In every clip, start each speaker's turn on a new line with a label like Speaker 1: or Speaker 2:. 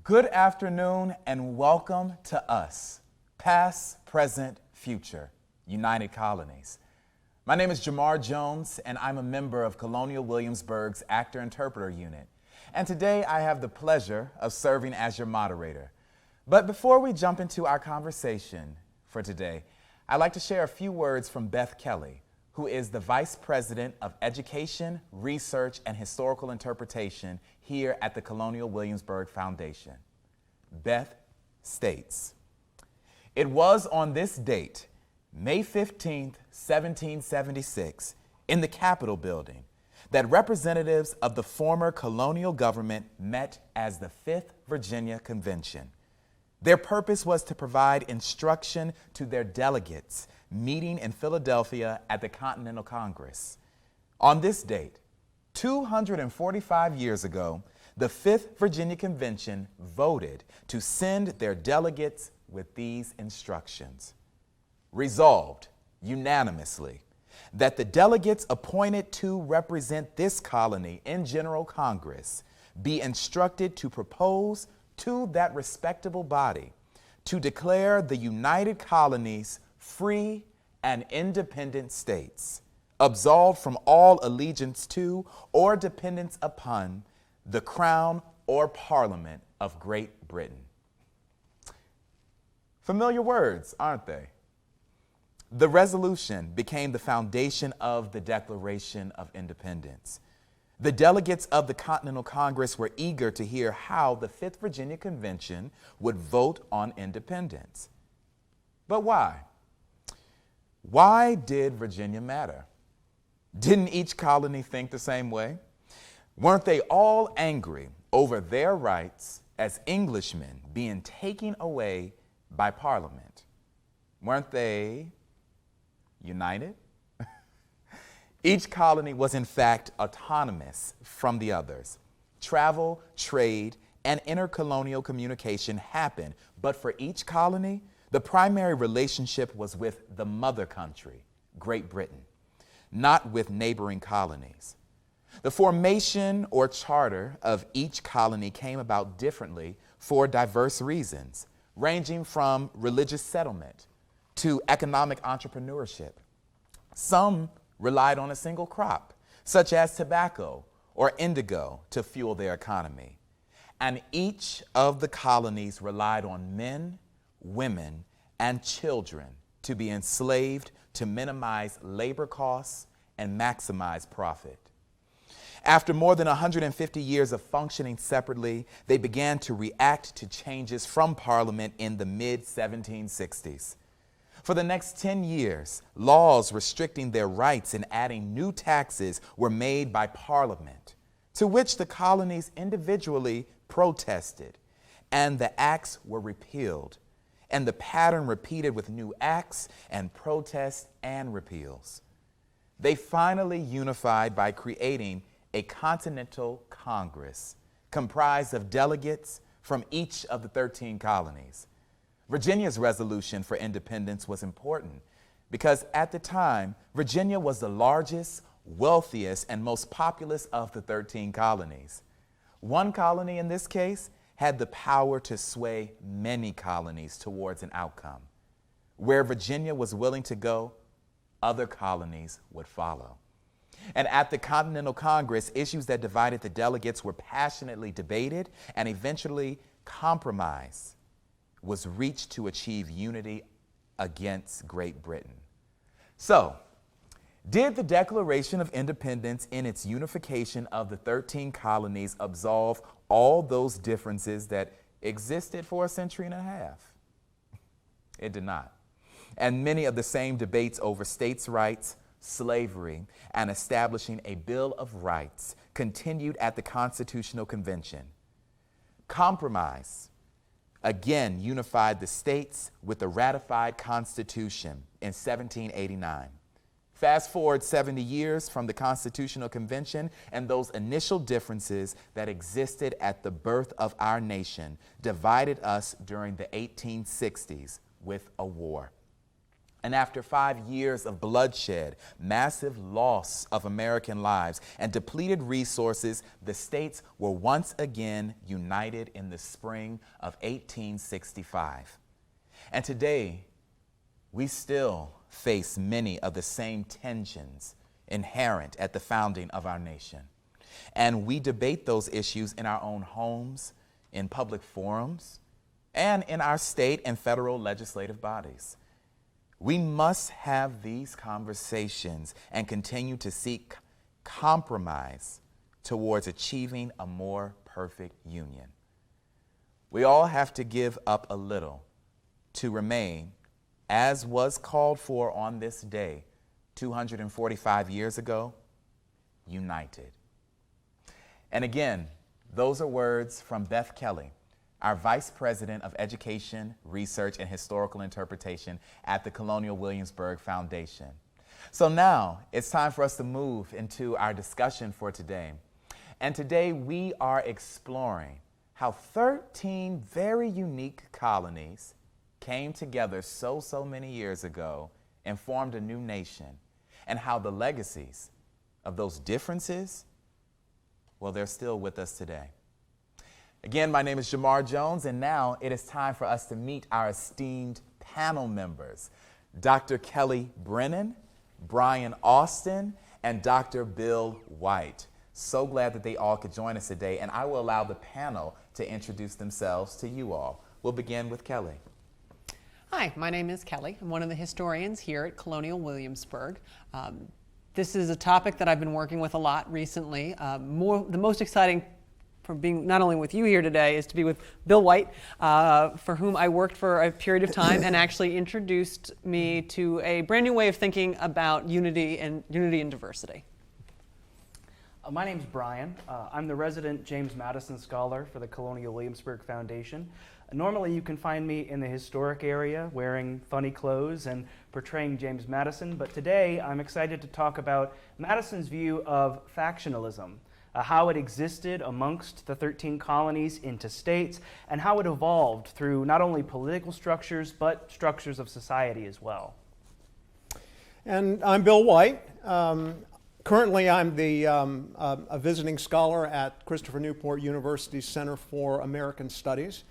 Speaker 1: Good afternoon and welcome to us, past, present, future, United Colonies. My name is Jamar Jones and I'm a member of Colonial Williamsburg's Actor-Interpreter Unit. And today I have the pleasure of serving as your moderator. But before we jump into our conversation for today, I'd like to share a few words from Beth Kelly, who is the Vice President of Education, Research, and Historical Interpretation here at the Colonial Williamsburg Foundation. Beth states, "It was on this date, May 15th, 1776, in the Capitol building, that representatives of the former colonial government met as the 5th Virginia Convention. Their purpose was to provide instruction to their delegates meeting in Philadelphia at the Continental Congress. On this date, 245 years ago, the 5th Virginia Convention voted to send their delegates with these instructions. Resolved unanimously that the delegates appointed to represent this colony in General Congress be instructed to propose to that respectable body to declare the United Colonies free and independent states, absolved from all allegiance to or dependence upon the Crown or Parliament of Great Britain." Familiar words, aren't they? The resolution became the foundation of the Declaration of Independence. The delegates of the Continental Congress were eager to hear how the 5th Virginia Convention would vote on independence. But why? Why did Virginia matter? Didn't each colony think the same way? Weren't they all angry over their rights as Englishmen being taken away by Parliament? Weren't they united? Each colony was in fact autonomous from the others. Travel, trade, and intercolonial communication happened, but for each colony, the primary relationship was with the mother country, Great Britain, not with neighboring colonies. The formation or charter of each colony came about differently for diverse reasons, ranging from religious settlement to economic entrepreneurship. Some relied on a single crop, such as tobacco or indigo, to fuel their economy. And each of the colonies relied on men, women, and children to be enslaved to minimize labor costs and maximize profit. After more than 150 years of functioning separately, they began to react to changes from Parliament in the mid-1760s. For the next 10 years, laws restricting their rights and adding new taxes were made by Parliament, to which the colonies individually protested, and the acts were repealed, and the pattern repeated with new acts and protests and repeals. They finally unified by creating a Continental Congress comprised of delegates from each of the 13 colonies. Virginia's resolution for independence was important because at the time, Virginia was the largest, wealthiest, and most populous of the 13 colonies. One colony in this case had the power to sway many colonies towards an outcome. Where Virginia was willing to go, other colonies would follow. And at the Continental Congress, issues that divided the delegates were passionately debated and eventually compromise was reached to achieve unity against Great Britain. So, did the Declaration of Independence in its unification of the 13 colonies absolve all those differences that existed for a century and a half? It did not. And many of the same debates over states' rights, slavery, and establishing a Bill of Rights continued at the Constitutional Convention. Compromise again unified the states with the ratified Constitution in 1789. Fast forward 70 years from the Constitutional Convention, and those initial differences that existed at the birth of our nation divided us during the 1860s with a war. And after 5 years of bloodshed, massive loss of American lives, and depleted resources, the states were once again united in the spring of 1865. And today, we still face many of the same tensions inherent at the founding of our nation. And we debate those issues in our own homes, in public forums, and in our state and federal legislative bodies. We must have these conversations and continue to seek compromise towards achieving a more perfect union. We all have to give up a little to remain, as was called for on this day 245 years ago, united. And again, those are words from Beth Kelly, our Vice President of Education, Research, and Historical Interpretation at the Colonial Williamsburg Foundation. So now it's time for us to move into our discussion for today. And today we are exploring how 13 very unique colonies came together so many years ago and formed a new nation, and how the legacies of those differences, well, they're still with us today. Again, my name is Jamar Jones, and now it is time for us to meet our esteemed panel members, Dr. Kelly Brennan, Bryan Austin, and Dr. Bill White. So glad that they all could join us today, and I will allow the panel to introduce themselves to you all. We'll begin with Kelly.
Speaker 2: Hi, my name is Kelly. I'm one of the historians here at Colonial Williamsburg. This is a topic that I've been working with a lot recently. The most exciting from being not only with you here today is to be with Bill White, for whom I worked for a period of time and actually introduced me to a brand new way of thinking about unity and diversity.
Speaker 3: My name's Bryan. I'm the resident James Madison Scholar for the Colonial Williamsburg Foundation. Normally you can find me in the historic area wearing funny clothes and portraying James Madison, but today I'm excited to talk about Madison's view of factionalism, how it existed amongst the 13 colonies into states, and how it evolved through not only political structures, but structures of society as well.
Speaker 4: And I'm Bill White. Currently, I'm a visiting scholar at Christopher Newport University's Center for American Studies.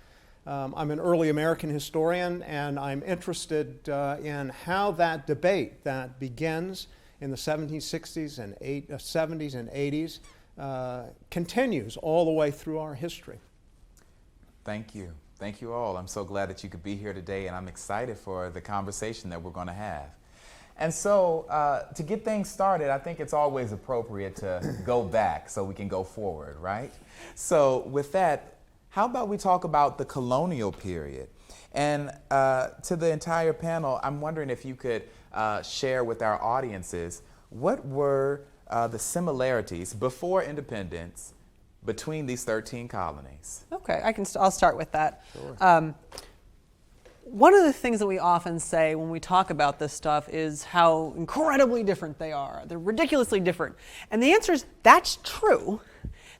Speaker 4: I'm an early American historian, and I'm interested in how that debate that begins in the 1760s and 70s and 80s continues all the way through our history.
Speaker 1: Thank you. Thank you all. I'm so glad that you could be here today, and I'm excited for the conversation that we're going to have. And so to get things started, I think it's always appropriate to go back so we can go forward, right? So with that, how about we talk about the colonial period? And to the entire panel, I'm wondering if you could share with our audiences what were the similarities before independence between these 13 colonies.
Speaker 2: Okay, I'll start with that.
Speaker 1: Sure.
Speaker 2: One of the things that we often say when we talk about this stuff is how incredibly different they are. They're ridiculously different. And the answer is that's true,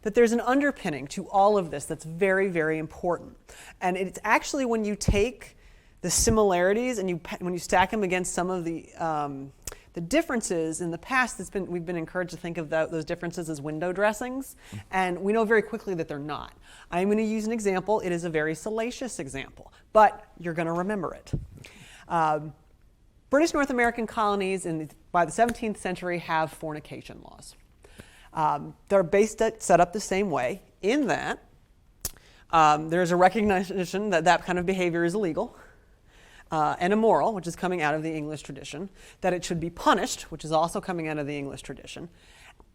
Speaker 2: that there's an underpinning to all of this that's very, very important. And it's actually when you take the similarities and when you stack them against some of the differences in the past, we've been encouraged to think of those differences as window dressings, and we know very quickly that they're not. I'm going to use an example. It is a very salacious example, but you're going to remember it. British North American colonies by the 17th century have fornication laws. They're set up the same way in that there's a recognition that that kind of behavior is illegal and immoral, which is coming out of the English tradition, that it should be punished, which is also coming out of the English tradition.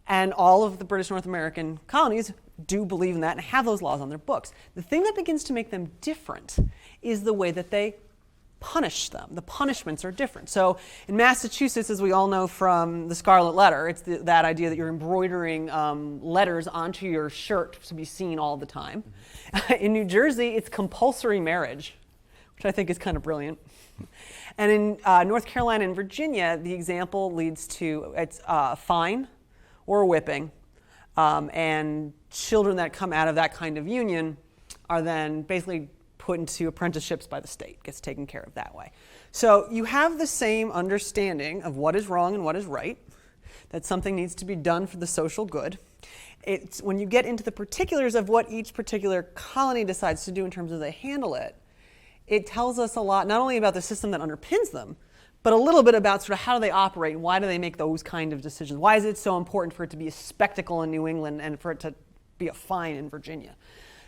Speaker 2: And all of the British North American colonies do believe in that and have those laws on their books. The thing that begins to make them different is the way that they punish them. The punishments are different. So in Massachusetts, as we all know from the Scarlet Letter, it's that idea that you're embroidering letters onto your shirt to be seen all the time. In New Jersey, it's compulsory marriage, which I think is kind of brilliant. And in North Carolina and Virginia, the example leads to it's fine or whipping, and children that come out of that kind of union are then basically put into apprenticeships by the state, gets taken care of that way. So you have the same understanding of what is wrong and what is right, that something needs to be done for the social good. It's when you get into the particulars of what each particular colony decides to do in terms of they handle it, it tells us a lot, not only about the system that underpins them, but a little bit about sort of how do they operate and why do they make those kind of decisions. Why is it so important for it to be a spectacle in New England and for it to be a fine in Virginia?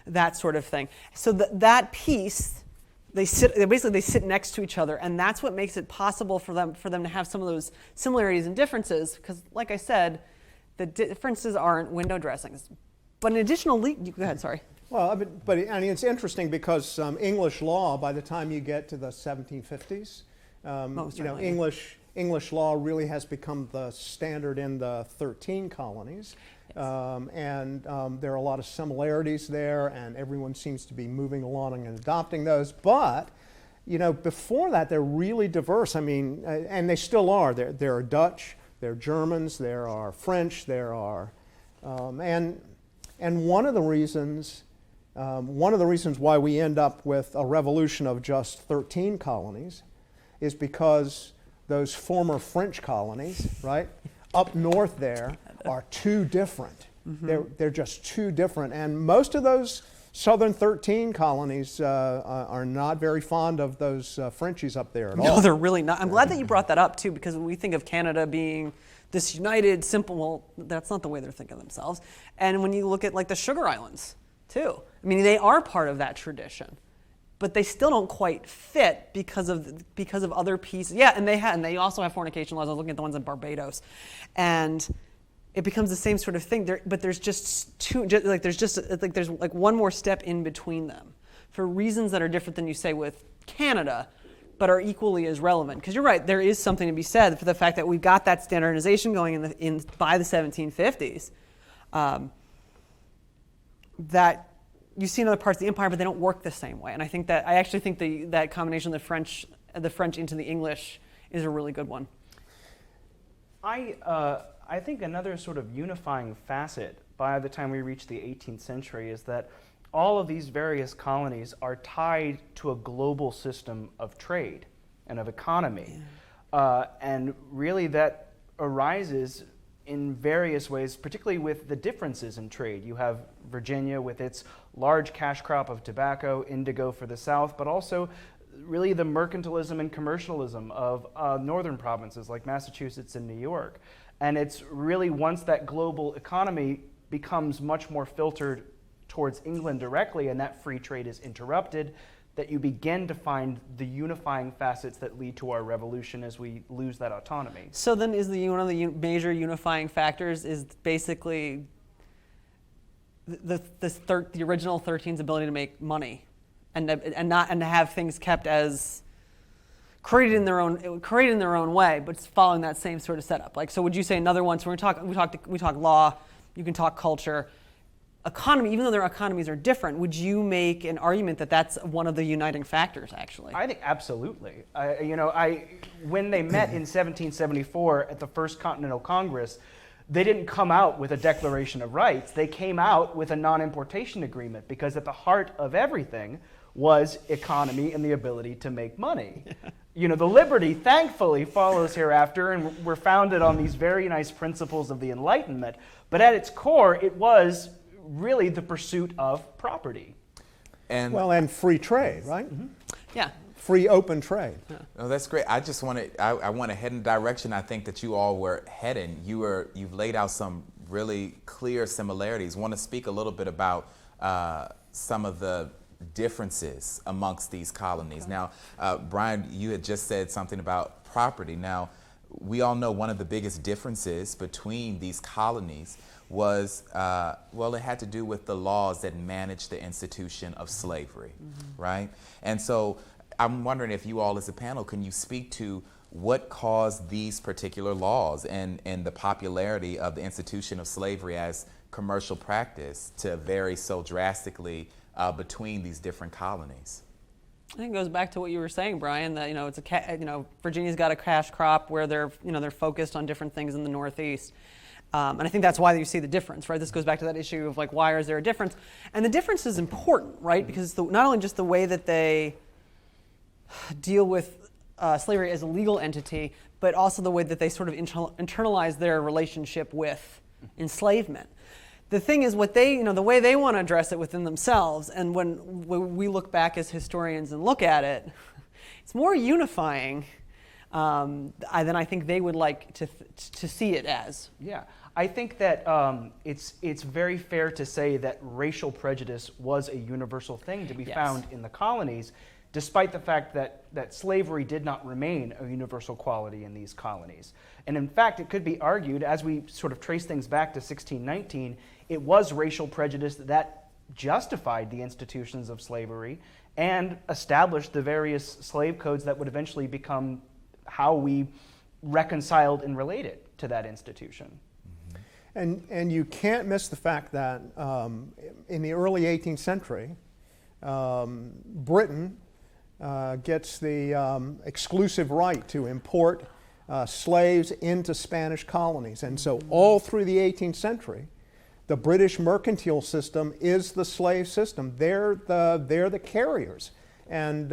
Speaker 2: That sort of thing. So that piece, they sit next to each other, and that's what makes it possible for them to have some of those similarities and differences, because like I said, the differences aren't window dressings. But an additional go ahead, sorry.
Speaker 4: Well, but I mean, it's interesting because English law, by the time you get to the 1750s, English law really has become the standard in the 13 colonies. Yes. There are a lot of similarities there, and everyone seems to be moving along and adopting those. But, before that, they're really diverse. I mean, and they still are. There are Dutch, there are Germans, there are French, there are, and one of the reasons why we end up with a revolution of just 13 colonies is because those former French colonies, right, up north there are too different. Mm-hmm. They're just too different. And most of those southern 13 colonies are not very fond of those Frenchies up there at all.
Speaker 2: No, they're really not. I'm glad that you brought that up, too, because when we think of Canada being this united, simple, well, that's not the way they're thinking of themselves. And when you look at, like, the Sugar Islands, too, I mean, they are part of that tradition. But they still don't quite fit because of other pieces. Yeah, and they also have fornication laws. I was looking at the ones in Barbados, and it becomes the same sort of thing. But there's there's one more step in between them, for reasons that are different than you say with Canada, but are equally as relevant. Because you're right, there is something to be said for the fact that we've got that standardization going by the 1750s. That you see in other parts of the empire, but they don't work the same way. And I actually think that combination of the French into the English is a really good one.
Speaker 3: I think another sort of unifying facet by the time we reach the 18th century is that all of these various colonies are tied to a global system of trade and of economy. Yeah. And really that arises in various ways, particularly with the differences in trade. You have Virginia with its large cash crop of tobacco, indigo for the South, but also really the mercantilism and commercialism of northern provinces like Massachusetts and New York. And it's really once that global economy becomes much more filtered towards England directly and that free trade is interrupted, that you begin to find the unifying facets that lead to our revolution as we lose that autonomy.
Speaker 2: So then is one of the major unifying factors is basically the original 13's ability to make money and to have things kept as created in their own way, but following that same sort of setup. Like, so would you say another one? So we talk law, you can talk culture, economy. Even though their economies are different, would you make an argument that that's one of the uniting factors? Actually,
Speaker 3: I think absolutely. When they met in 1774 at the First Continental Congress, they didn't come out with a Declaration of Rights. They came out with a non-importation agreement because at the heart of everything was economy and the ability to make money. The liberty, thankfully, follows hereafter, and we're founded on these very nice principles of the Enlightenment. But at its core, it was really the pursuit of property.
Speaker 4: And free trade, right?
Speaker 2: Mm-hmm. Yeah.
Speaker 4: Free open trade.
Speaker 1: Yeah. Oh, that's great. I just want to head in the direction I think that you all were heading. You've laid out some really clear similarities. Want to speak a little bit about some of the differences amongst these colonies. Okay. Now, Bryan, you had just said something about property. Now, we all know one of the biggest differences between these colonies was, it had to do with the laws that managed the institution of slavery, mm-hmm. right? And so I'm wondering if you all as a panel, can you speak to what caused these particular laws and the popularity of the institution of slavery as commercial practice to vary so drastically between these different colonies?
Speaker 2: I think it goes back to what you were saying, Bryan, that Virginia's got a cash crop where they're focused on different things in the Northeast. And I think that's why you see the difference, right? This goes back to that issue of like, why is there a difference? And the difference is important, right? Because not only just the way that they deal with slavery as a legal entity, but also the way that they sort of internalize their relationship with enslavement. The thing is, what they, the way they want to address it within themselves, and when we look back as historians and look at it, it's more unifying than I think they would like to see it as.
Speaker 3: Yeah, I think that it's very fair to say that racial prejudice was a universal thing to be found in the colonies, despite the fact that slavery did not remain a universal quality in these colonies. And in fact, it could be argued, as we sort of trace things back to 1619, it was racial prejudice that justified the institutions of slavery and established the various slave codes that would eventually become how we reconciled and related to that institution.
Speaker 4: And you can't miss the fact that in the early 18th century, Britain gets the exclusive right to import slaves into Spanish colonies. And so all through the 18th century, the British mercantile system is the slave system. They're the carriers. And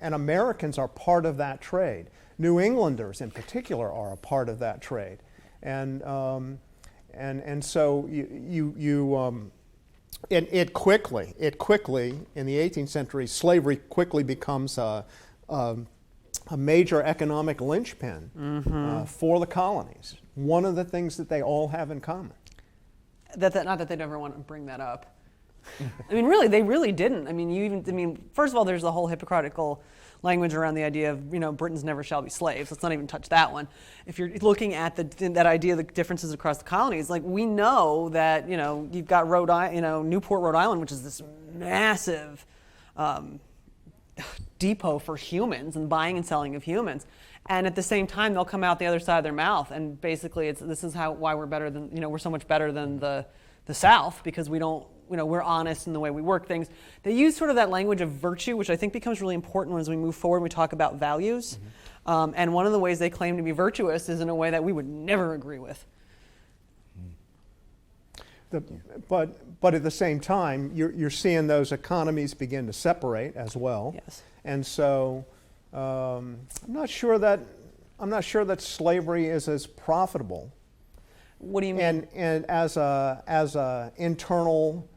Speaker 4: Americans are part of that trade. New Englanders in particular are a part of that trade. And so it quickly in the 18th century, slavery quickly becomes a major economic linchpin for the colonies. One of the things that they all have in common.
Speaker 2: Not that they'd ever want to bring that up. I mean, really, they really didn't. I mean, first of all, there's the whole hypocritical language around the idea of, Britons never shall be slaves. Let's not even touch that one. If you're looking at that idea of the differences across the colonies, like we know that, you've got Newport, Rhode Island, which is this massive depot for humans and buying and selling of humans. And at the same time, they'll come out the other side of their mouth, and basically, this is why we're better than, we're so much better than the South, because we don't, we're honest in the way we work things. They use sort of that language of virtue, which I think becomes really important as we move forward and we talk about values. And one of the ways they claim to be virtuous is in a way that we would never agree with.
Speaker 4: But at the same time, you're seeing those economies begin to separate as well.
Speaker 2: Yes. And
Speaker 4: so I'm not sure that slavery is as profitable.
Speaker 2: What do you mean?
Speaker 4: And as an internal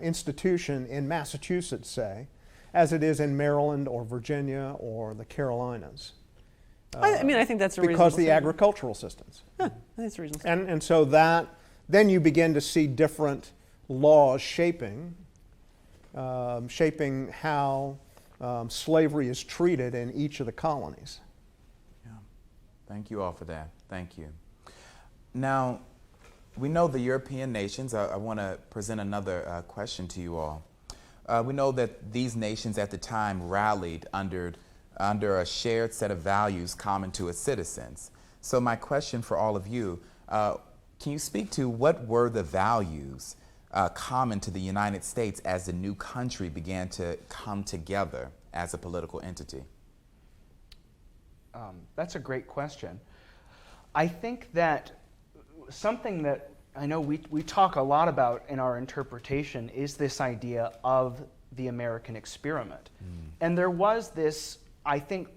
Speaker 4: institution in Massachusetts, say, as it is in Maryland or Virginia or the Carolinas.
Speaker 2: I think that's a reasonable
Speaker 4: because the
Speaker 2: statement.
Speaker 4: agricultural systems.
Speaker 2: I think it's a reasonable.
Speaker 4: And so then you begin to see different laws shaping how slavery is treated in each of the colonies.
Speaker 1: Thank you all for that. Thank you. Now, we know the European nations. I want to present another question to you all. We know that these nations at the time rallied under a shared set of values common to its citizens. So my question for all of you, can you speak to what were the values common to the United States as the new country began to come together as a political entity?
Speaker 3: That's a great question. I think that something that I know we talk a lot about in our interpretation is this idea of the American experiment. And there was this, I think,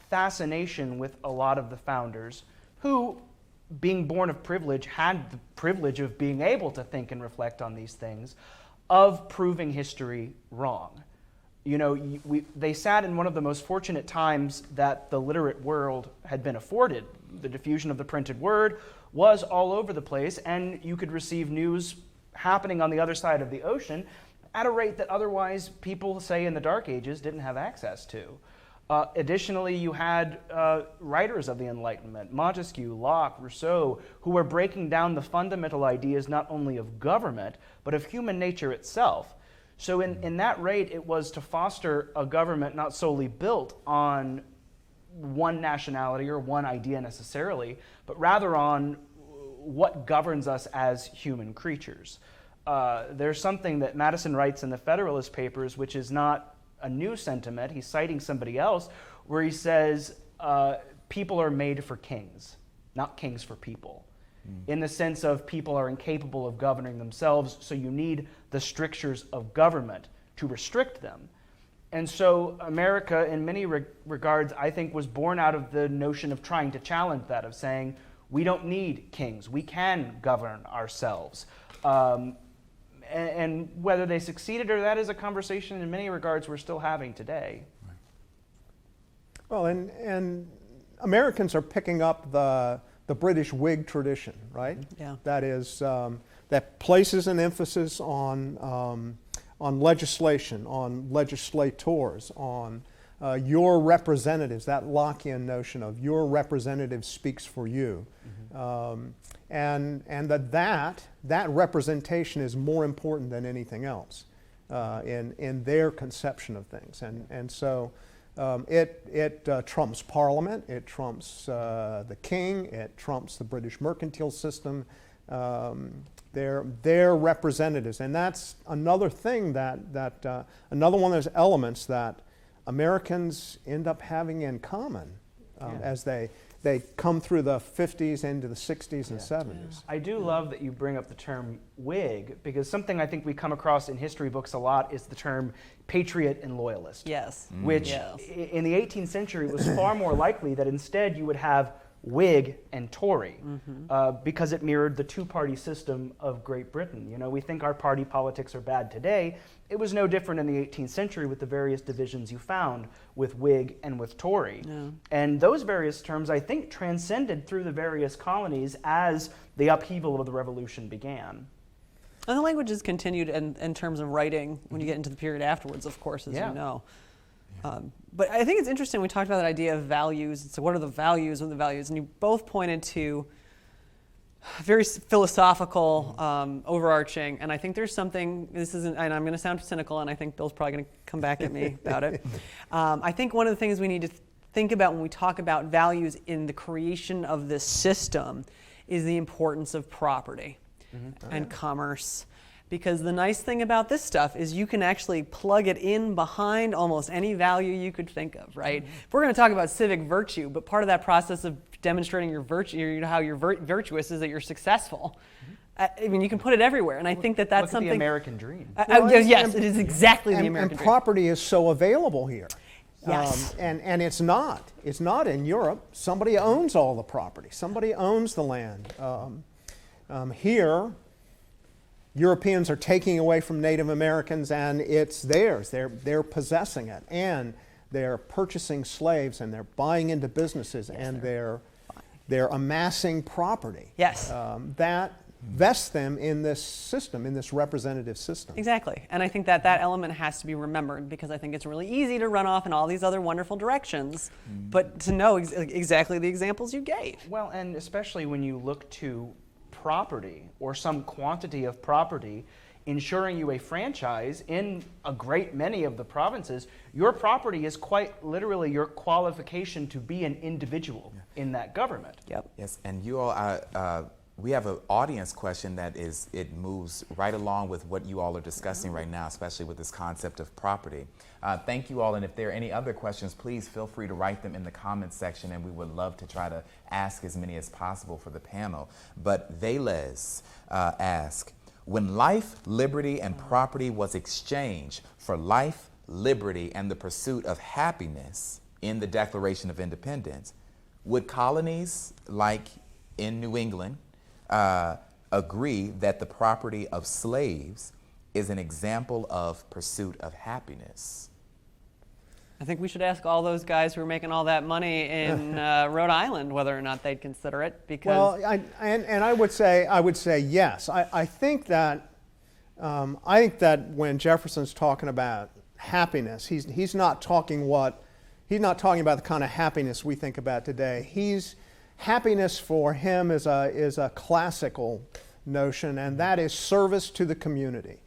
Speaker 3: fascination with a lot of the founders who, being born of privilege, had the privilege of being able to think and reflect on these things, of proving history wrong. They sat in one of the most fortunate times that the literate world had been afforded. The diffusion of the printed word was all over the place, and you could receive news happening on the other side of the ocean at a rate that otherwise people, say, in the Dark Ages didn't have access to. Additionally, you had writers of the Enlightenment, Montesquieu, Locke, Rousseau, who were breaking down the fundamental ideas not only of government, but of human nature itself. So in that rate, it was to foster a government not solely built on one nationality or one idea necessarily, but rather on what governs us as human creatures. There's something that Madison writes in the Federalist Papers, which is not a new sentiment. He's citing somebody else, where he says, people are made for kings, not kings for people. In the sense of people are incapable of governing themselves, so you need the strictures of government to restrict them. And so America, in many regards, I think, was born out of the notion of trying to challenge that, of saying, we don't need kings, we can govern ourselves. And whether they succeeded or that is a conversation in many regards we're still having today.
Speaker 4: Well, and Americans are picking up the British Whig tradition, right?
Speaker 2: Yeah.
Speaker 4: That is, that places an emphasis on legislation, on legislators, on your representatives, that Lockean notion of your representative speaks for you. And that representation is more important than anything else in their conception of things. And so it trumps Parliament, it trumps the King, it trumps the British mercantile system. They're representatives, and that's another thing that another one of those elements that Americans end up having in common as they come through the 50s into the 60s and 70s.
Speaker 3: I do love that you bring up the term Whig, because something I think we come across in history books a lot is the term patriot and loyalist.
Speaker 2: Yes.
Speaker 3: Which in the 18th century it was far more likely that instead you would have Whig and Tory, because it mirrored the two-party system of Great Britain. You know, we think our party politics are bad today. It was no different in the 18th century with the various divisions you found with Whig and with Tory. Yeah. And those various terms, I think, transcended through the various colonies as the upheaval of the Revolution began.
Speaker 2: And the language has continued in terms of writing when you get into the period afterwards, of course, as you know. But I think it's interesting, we talked about that idea of values. So what are the values of the values? And you both pointed to very philosophical, overarching, and I think there's something, this isn't, and I'm going to sound cynical, and I think Bill's probably going to come back at me about it. I think one of the things we need to think about when we talk about values in the creation of this system is the importance of property and commerce. Because the nice thing about this stuff is you can actually plug it in behind almost any value you could think of, right? If we're going to talk about civic virtue, but part of that process of demonstrating your virtue, how you're virtuous, is that you're successful. I mean, you can put it everywhere, and I think that's
Speaker 3: Look
Speaker 2: something.
Speaker 3: At the American dream.
Speaker 2: Yes, it is exactly the American
Speaker 4: dream. And
Speaker 2: dream.
Speaker 4: property is so available here.
Speaker 2: Yes.
Speaker 4: And it's not. It's not in Europe. Somebody owns all the property. Somebody owns the land. Here, Europeans are taking away from Native Americans, and it's theirs. They're possessing it, and they're purchasing slaves, and they're buying into businesses, and they're amassing property.
Speaker 2: Yes.
Speaker 4: That vests them in this system, in this representative system.
Speaker 2: Exactly, and I think that element has to be remembered, because I think it's really easy to run off in all these other wonderful directions, but to know exactly the examples you gave.
Speaker 3: Well, and especially when you look to property or some quantity of property ensuring you a franchise in a great many of the provinces, your property is quite literally your qualification to be an individual in that government.
Speaker 2: Yep.
Speaker 1: Yes, and you all, we have an audience question that it moves right along with what you all are discussing right now, especially with this concept of property. Thank you all, and if there are any other questions, please feel free to write them in the comments section, and we would love to try to ask as many as possible for the panel. But Velez asked, when life, liberty, and property was exchanged for life, liberty, and the pursuit of happiness in the Declaration of Independence, would colonies like in New England agree that the property of slaves is an example of pursuit of happiness?
Speaker 2: I think we should ask all those guys who are making all that money in Rhode Island whether or not they'd consider it. Because
Speaker 4: well, I would say yes. I think that when Jefferson's talking about happiness, he's not talking about the kind of happiness we think about today. Happiness for him is a classical notion, and that is service to the community.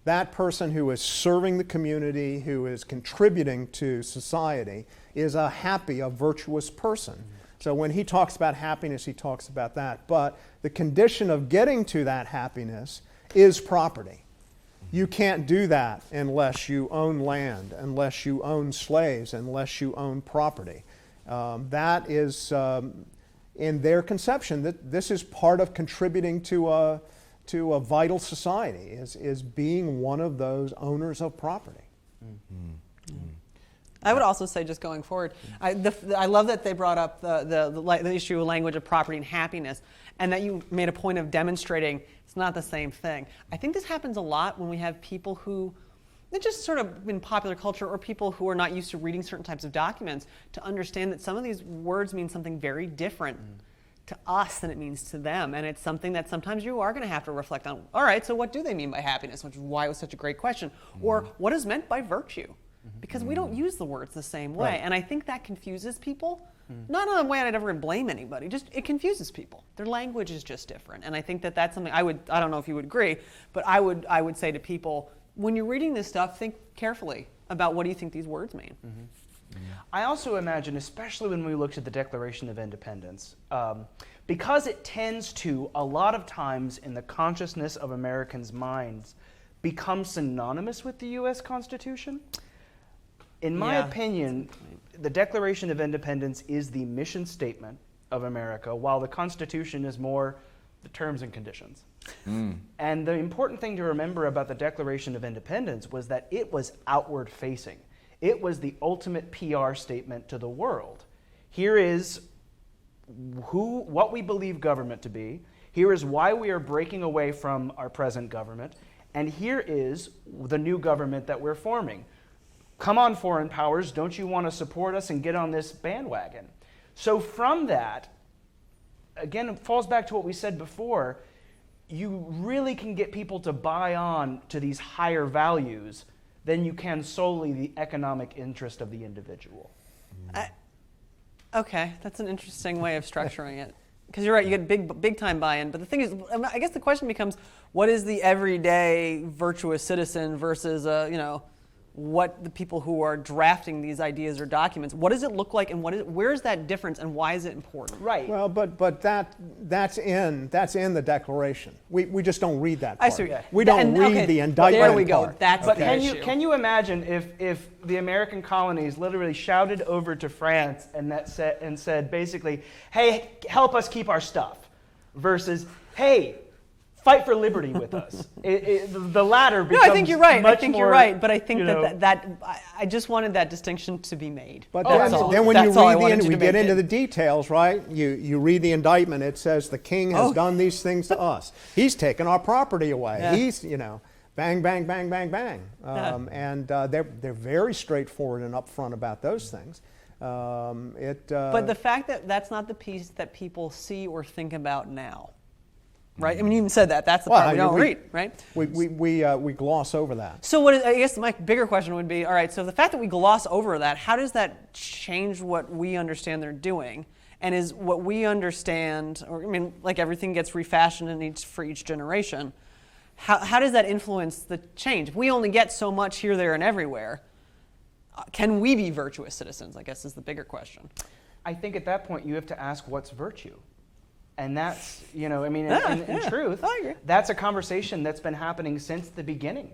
Speaker 4: That person who is serving the community, who is contributing to society, is a happy, a virtuous person. So when he talks about happiness, he talks about that. But the condition of getting to that happiness is property. You can't do that unless you own land, unless you own slaves, unless you own property. That is, in their conception, that this is part of contributing to a vital society, is being one of those owners of property.
Speaker 2: I would also say, just going forward, I love that they brought up the issue of language of property and happiness, and that you made a point of demonstrating it's not the same thing. I think this happens a lot when we have people who, they're just sort of in popular culture, or people who are not used to reading certain types of documents, to understand that some of these words mean something very different to us than it means to them. And it's something that sometimes you are going to have to reflect on. All right, so what do they mean by happiness, which is why it was such a great question. Or what is meant by virtue? Because we don't use the words the same way.
Speaker 4: Right.
Speaker 2: And I think that confuses people. Not in a way I'd ever blame anybody, just it confuses people. Their language is just different. And I think that that's something I don't know if you would agree, but I would say to people, when you're reading this stuff, think carefully about what do you think these words mean.
Speaker 3: I also imagine, especially when we looked at the Declaration of Independence, because it tends to, a lot of times in the consciousness of Americans' minds, become synonymous with the U.S. Constitution. In my opinion, the Declaration of Independence is the mission statement of America, while the Constitution is more the terms and conditions. And the important thing to remember about the Declaration of Independence was that it was outward facing. It was the ultimate PR statement to the world. Here is what we believe government to be. Here is why we are breaking away from our present government. And here is the new government that we're forming. Come on, foreign powers, don't you want to support us and get on this bandwagon? So from that, again, it falls back to what we said before, you really can get people to buy on to these higher values than you can solely the economic interest of the individual.
Speaker 2: Okay, that's an interesting way of structuring it. Because you're right, you get big time buy-in. But the thing is, I guess the question becomes, what is the everyday virtuous citizen versus, what the people who are drafting these ideas or documents, what does it look like, and where is that difference, and why is it important?
Speaker 3: Right.
Speaker 4: Well, but that's in the Declaration. We just don't read that part.
Speaker 2: I see.
Speaker 4: We don't read the indictment
Speaker 2: There we go.
Speaker 4: part.
Speaker 2: That's
Speaker 3: But
Speaker 2: the issue.
Speaker 3: can you imagine if the American colonies literally shouted over to France and said basically, hey, help us keep our stuff, versus, hey, fight for liberty with us. The latter becomes
Speaker 2: I think you're right.
Speaker 3: much more,
Speaker 2: you're right. But I think I just wanted that distinction to be made.
Speaker 4: But
Speaker 2: That's
Speaker 4: then when
Speaker 2: all I wanted you
Speaker 4: we
Speaker 2: to
Speaker 4: get
Speaker 2: make
Speaker 4: into
Speaker 2: it.
Speaker 4: the details, right? You read the indictment. It says the king has done these things to us. He's taken our property away.
Speaker 2: Yeah.
Speaker 4: He's bang, bang, bang, bang, bang. And they're very straightforward and upfront about those things.
Speaker 2: But the fact that that's not the piece that people see or think about now. Right? I mean, you even said that. That's the part we don't read, right?
Speaker 4: We gloss over that.
Speaker 2: So I guess my bigger question would be, all right, so the fact that we gloss over that, how does that change what we understand they're doing? And is what we understand, like everything gets refashioned for each generation, how does that influence the change? If we only get so much here, there, and everywhere, can we be virtuous citizens, I guess is the bigger question.
Speaker 3: I think at that point you have to ask what's virtue. And that's, in truth,
Speaker 2: I agree.
Speaker 3: that's a conversation that's been happening since the beginning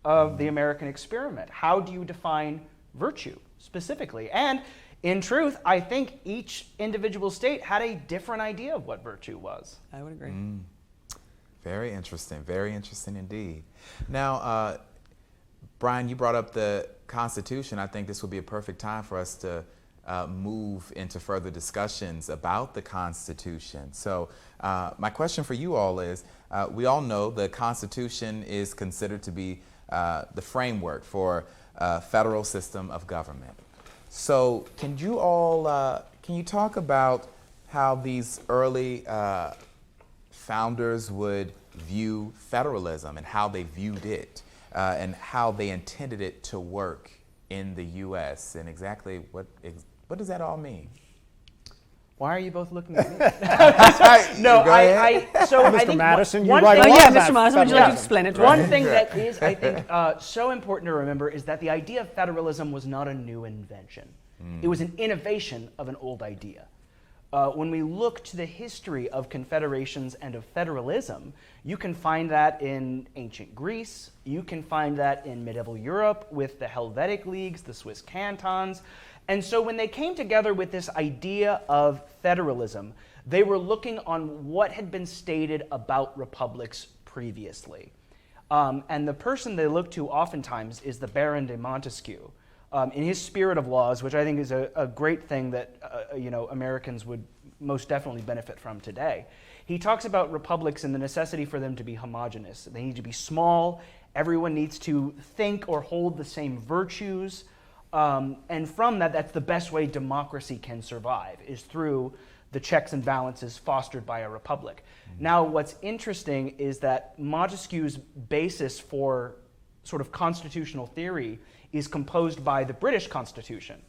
Speaker 3: of the American experiment. How do you define virtue specifically? And in truth, I think each individual state had a different idea of what virtue was.
Speaker 2: I would agree.
Speaker 1: Very interesting indeed. Now, Bryan, you brought up the Constitution. I think this would be a perfect time for us to move into further discussions about the Constitution. So my question for you all is, we all know the Constitution is considered to be the framework for a federal system of government. So can you talk about how these early founders would view federalism and how they viewed it and how they intended it to work in the U.S. and exactly what does that all mean?
Speaker 3: Why are you both looking at me?
Speaker 4: Mr. Madison, you write
Speaker 2: Oh,
Speaker 4: a lot
Speaker 2: yeah,
Speaker 4: about
Speaker 2: Mr. Madison, would you like to
Speaker 4: federalism.
Speaker 2: explain it?
Speaker 3: One thing that is, I think, so important to remember is that the idea of federalism was not a new invention. It was an innovation of an old idea. When we look to the history of confederations and of federalism, you can find that in ancient Greece, you can find that in medieval Europe with the Helvetic Leagues, the Swiss cantons. And so when they came together with this idea of federalism, they were looking on what had been stated about republics previously. And the person they look to oftentimes is the Baron de Montesquieu. In his Spirit of Laws, which I think is a great thing that Americans would most definitely benefit from today, he talks about republics and the necessity for them to be homogeneous. They need to be small, everyone needs to think or hold the same virtues, and from that, that's the best way democracy can survive, is through the checks and balances fostered by a republic. Now, what's interesting is that Montesquieu's basis for sort of constitutional theory is composed by the British Constitution,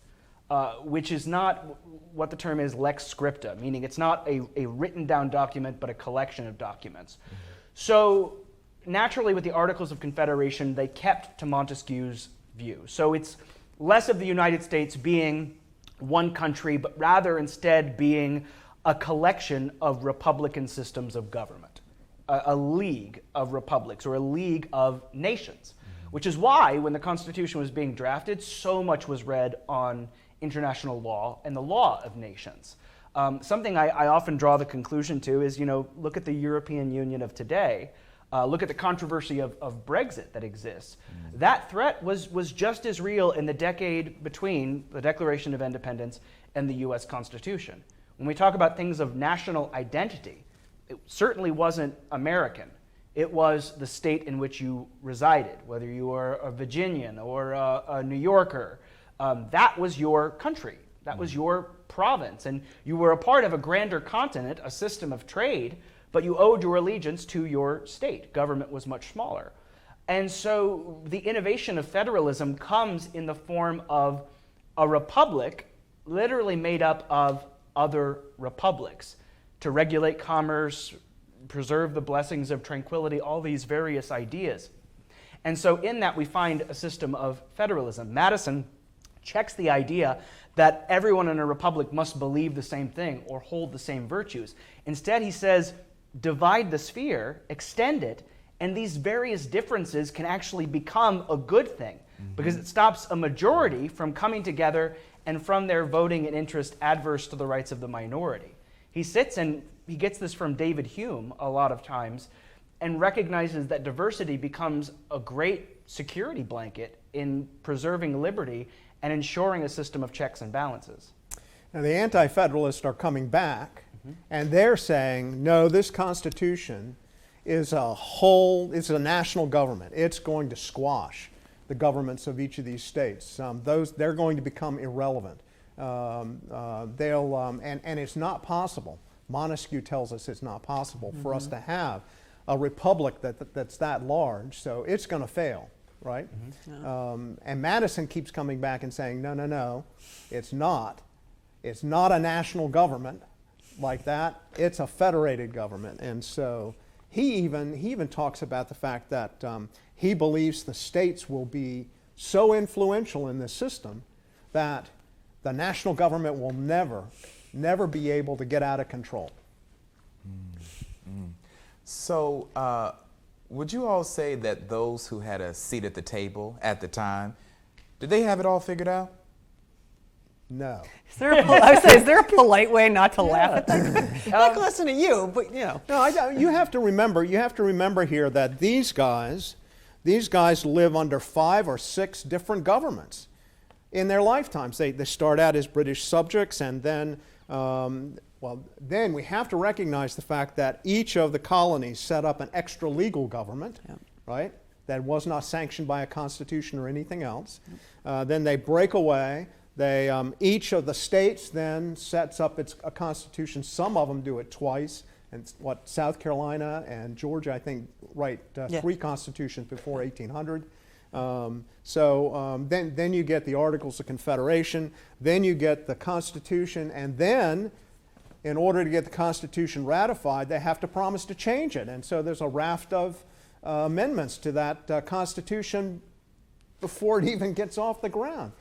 Speaker 3: which is not what the term is lex scripta, meaning it's not a written down document, but a collection of documents. So naturally with the Articles of Confederation, they kept to Montesquieu's view. So it's less of the United States being one country, but rather instead being a collection of republican systems of government, a league of republics or a league of nations. Which is why, when the Constitution was being drafted, so much was read on international law and the law of nations. Something I often draw the conclusion to is, look at the European Union of today. Look at the controversy of Brexit that exists. That threat was just as real in the decade between the Declaration of Independence and the US Constitution. When we talk about things of national identity, it certainly wasn't American. It was the state in which you resided, whether you were a Virginian or a New Yorker. That was your country. That was your province. And you were a part of a grander continent, a system of trade, but you owed your allegiance to your state. Government was much smaller. And so the innovation of federalism comes in the form of a republic literally made up of other republics to regulate commerce, preserve the blessings of tranquility, all these various ideas. And so in that we find a system of federalism. Madison checks the idea that everyone in a republic must believe the same thing or hold the same virtues. Instead, he says, divide the sphere, extend it, and these various differences can actually become a good thing because it stops a majority from coming together and from their voting an interest adverse to the rights of the minority. He sits and he gets this from David Hume a lot of times and recognizes that diversity becomes a great security blanket in preserving liberty and ensuring a system of checks and balances.
Speaker 4: Now the Anti-Federalists are coming back and they're saying, no, this Constitution is it's a national government. It's going to squash the governments of each of these states. They're going to become irrelevant. And it's not possible. Montesquieu tells us it's not possible for us to have a republic that's that large, so it's going to fail, right? And Madison keeps coming back and saying, no, it's not. It's not a national government like that. It's a federated government. And so he even talks about the fact that he believes the states will be so influential in this system that the national government will never be able to get out of control.
Speaker 1: So would you all say that those who had a seat at the table at the time, did they have it all figured out?
Speaker 4: No.
Speaker 2: Is there a polite way not to laugh at that? Like listen to you, but
Speaker 4: No, you have to remember here that these guys live under 5 or 6 different governments in their lifetimes. They start out as British subjects, and then then we have to recognize the fact that each of the colonies set up an extra legal government, right? That was not sanctioned by a constitution or anything else. Then they break away. Each of the states then sets up a constitution. Some of them do it twice. And South Carolina and Georgia, I think, write 3 constitutions before 1800. Then you get the Articles of Confederation, then you get the Constitution, and then in order to get the Constitution ratified, they have to promise to change it. And so there's a raft of amendments to that Constitution before it even gets off the ground.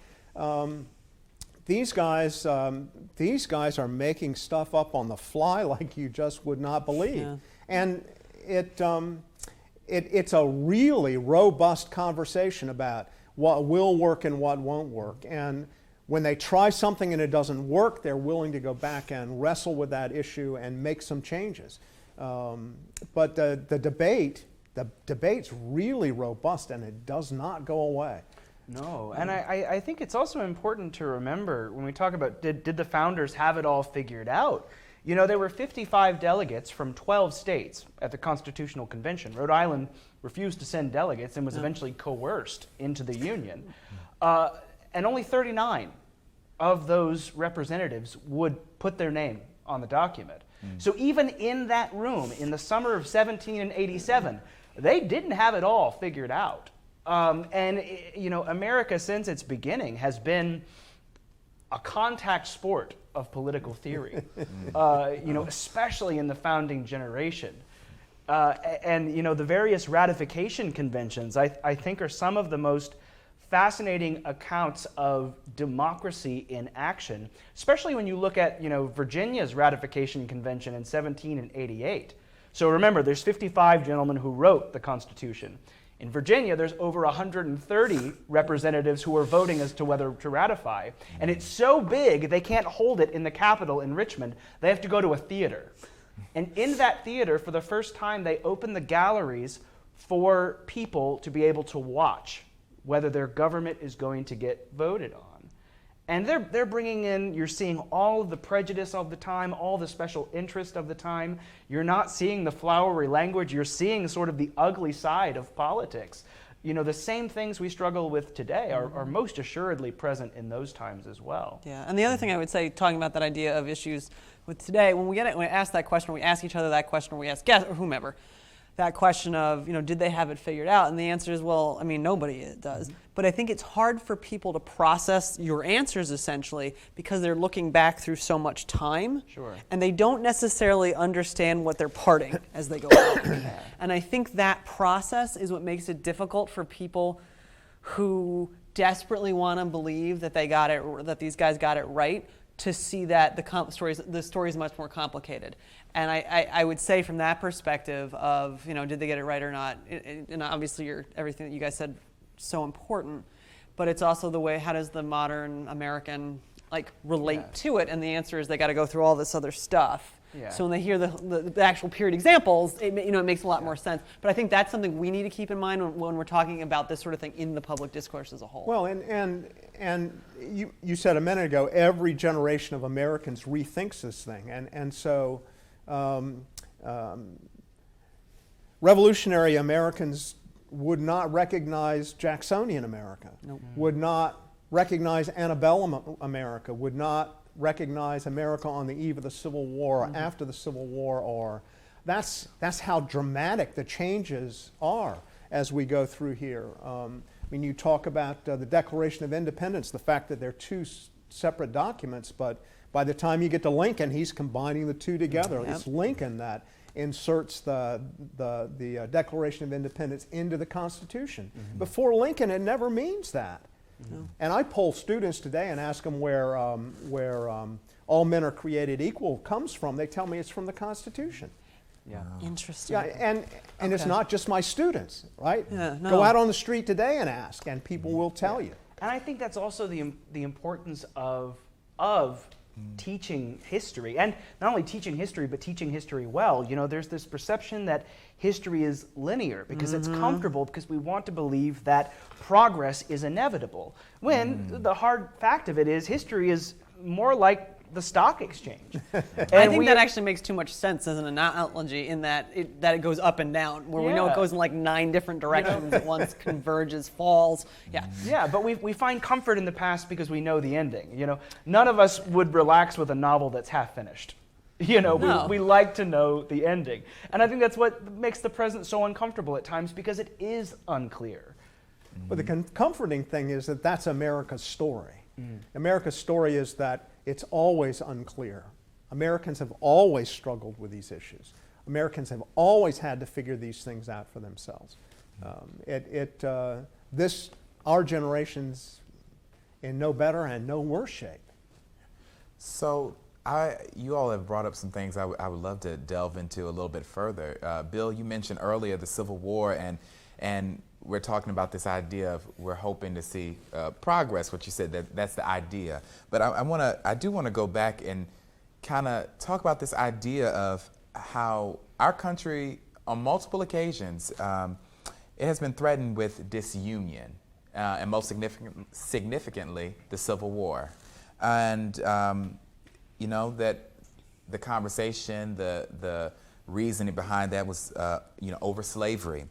Speaker 4: these guys are making stuff up on the fly like you just would not believe.
Speaker 2: Yeah.
Speaker 4: And it's a really robust conversation about what will work and what won't work. And when they try something and it doesn't work, they're willing to go back and wrestle with that issue and make some changes. But the debate's really robust, and it does not go away.
Speaker 3: No, and I think it's also important to remember when we talk about did the founders have it all figured out? You know, there were 55 delegates from 12 states at the Constitutional Convention. Rhode Island refused to send delegates and was eventually coerced into the Union. And only 39 of those representatives would put their name on the document. So even in that room, in the summer of 1787, they didn't have it all figured out. You know, America since its beginning has been a contact sport of political theory, you know, especially in the founding generation. And, you know, the various ratification conventions, I think, are some of the most fascinating accounts of democracy in action, especially when you look at, you know, Virginia's ratification convention in 1788. So remember, there's 55 gentlemen who wrote the Constitution. In Virginia, there's over 130 representatives who are voting as to whether to ratify. And it's so big, they can't hold it in the Capitol in Richmond. They have to go to a theater. And in that theater, for the first time, they open the galleries for people to be able to watch whether their government is going to get voted on. And they're bringing in, you're seeing all of the prejudice of the time, all the special interest of the time. You're not seeing the flowery language. You're seeing sort of the ugly side of politics. You know, the same things we struggle with today are most assuredly present in those times as well.
Speaker 2: Yeah, and the other thing I would say, talking about that idea of issues with today, when we ask that question, we ask each other that question, or we ask guests or whomever, that question of, you know, did they have it figured out? And the answer is, well, I mean, nobody does. But I think it's hard for people to process your answers, essentially, because they're looking back through so much time.
Speaker 3: Sure.
Speaker 2: And they don't necessarily understand what they're parting as they go along. And I think that process is what makes it difficult for people who desperately want to believe that they got it, that these guys got it right, to see that the story is much more complicated. And I would say from that perspective of, you know, did they get it right or not? And obviously everything that you guys said so important, but it's also the way, how does the modern American relate to it? And the answer is they got to go through all this other stuff.
Speaker 3: Yeah.
Speaker 2: So when they hear the actual period examples, it makes a lot more sense. But I think that's something we need to keep in mind when we're talking about this sort of thing in the public discourse as a whole.
Speaker 4: Well, and you said a minute ago, every generation of Americans rethinks this thing, and so revolutionary Americans would not recognize Jacksonian America,
Speaker 2: Nope.
Speaker 4: would not recognize antebellum America, would not recognize America on the eve of the Civil War or after the Civil War, or that's how dramatic the changes are as we go through here. I mean, you talk about the Declaration of Independence, the fact that they're two separate documents, but by the time you get to Lincoln, he's combining the two together.
Speaker 2: Yep.
Speaker 4: It's Lincoln that inserts the Declaration of Independence into the Constitution. Before Lincoln, it never means that. And I poll students today and ask them where all men are created equal comes from. They tell me it's from the Constitution.
Speaker 3: Yeah.
Speaker 2: Interesting.
Speaker 4: Yeah, and it's not just my students, right?
Speaker 2: Yeah, no.
Speaker 4: Go out on the street today and ask, and people will tell you.
Speaker 3: And I think that's also the importance of teaching history, and not only teaching history, but teaching history well. You know, there's this perception that history is linear because it's comfortable, because we want to believe that progress is inevitable. When the hard fact of it is, history is more like the stock exchange.
Speaker 2: I think that actually makes too much sense as an analogy, in that it goes up and down, where we know it goes in 9 different directions at once, converges, falls. Yeah.
Speaker 3: Yeah, but we find comfort in the past because we know the ending. You know, none of us would relax with a novel that's half finished. You know,
Speaker 2: No.
Speaker 3: we like to know the ending. And I think that's what makes the present so uncomfortable at times, because it is unclear.
Speaker 4: But the comforting thing is that that's America's story. America's story is that it's always unclear. Americans have always struggled with these issues. Americans have always had to figure these things out for themselves. Our generation's in no better and no worse shape.
Speaker 1: So you all have brought up some things I would love to delve into a little bit further. Bill, you mentioned earlier the Civil War, and we're talking about this idea of we're hoping to see progress. What you said, that's the idea. But I do want to go back and kind of talk about this idea of how our country, on multiple occasions, it has been threatened with disunion, and most significantly, the Civil War. And you know, that the conversation, the reasoning behind that was, you know, over slavery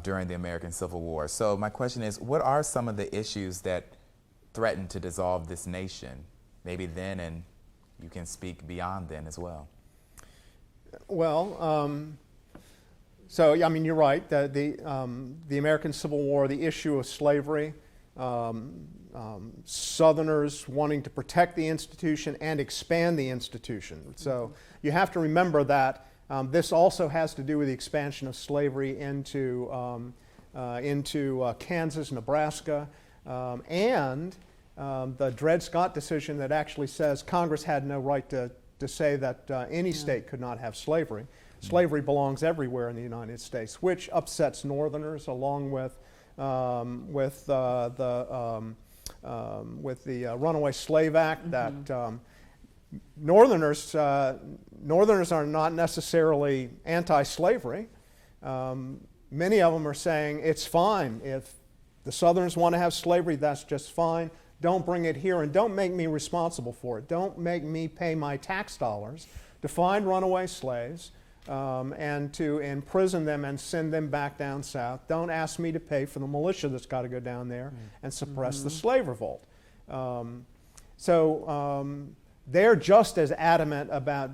Speaker 1: during the American Civil War. So my question is, what are some of the issues that threatened to dissolve this nation? Maybe then, and you can speak beyond then as well.
Speaker 4: Well, so I mean, you're right. The American Civil War, the issue of slavery, Southerners wanting to protect the institution and expand the institution. So you have to remember that this also has to do with the expansion of slavery into Kansas, Nebraska, and the Dred Scott decision that actually says Congress had no right to say that any state could not have slavery. Slavery belongs everywhere in the United States, which upsets Northerners, along with the Runaway Slave Act. That Northerners are not necessarily anti-slavery. Many of them are saying it's fine if the Southerners want to have slavery. That's just fine. Don't bring it here, and don't make me responsible for it. Don't make me pay my tax dollars to find runaway slaves and to imprison them and send them back down south. Don't ask me to pay for the militia that's got to go down there and suppress the slave revolt. They're just as adamant about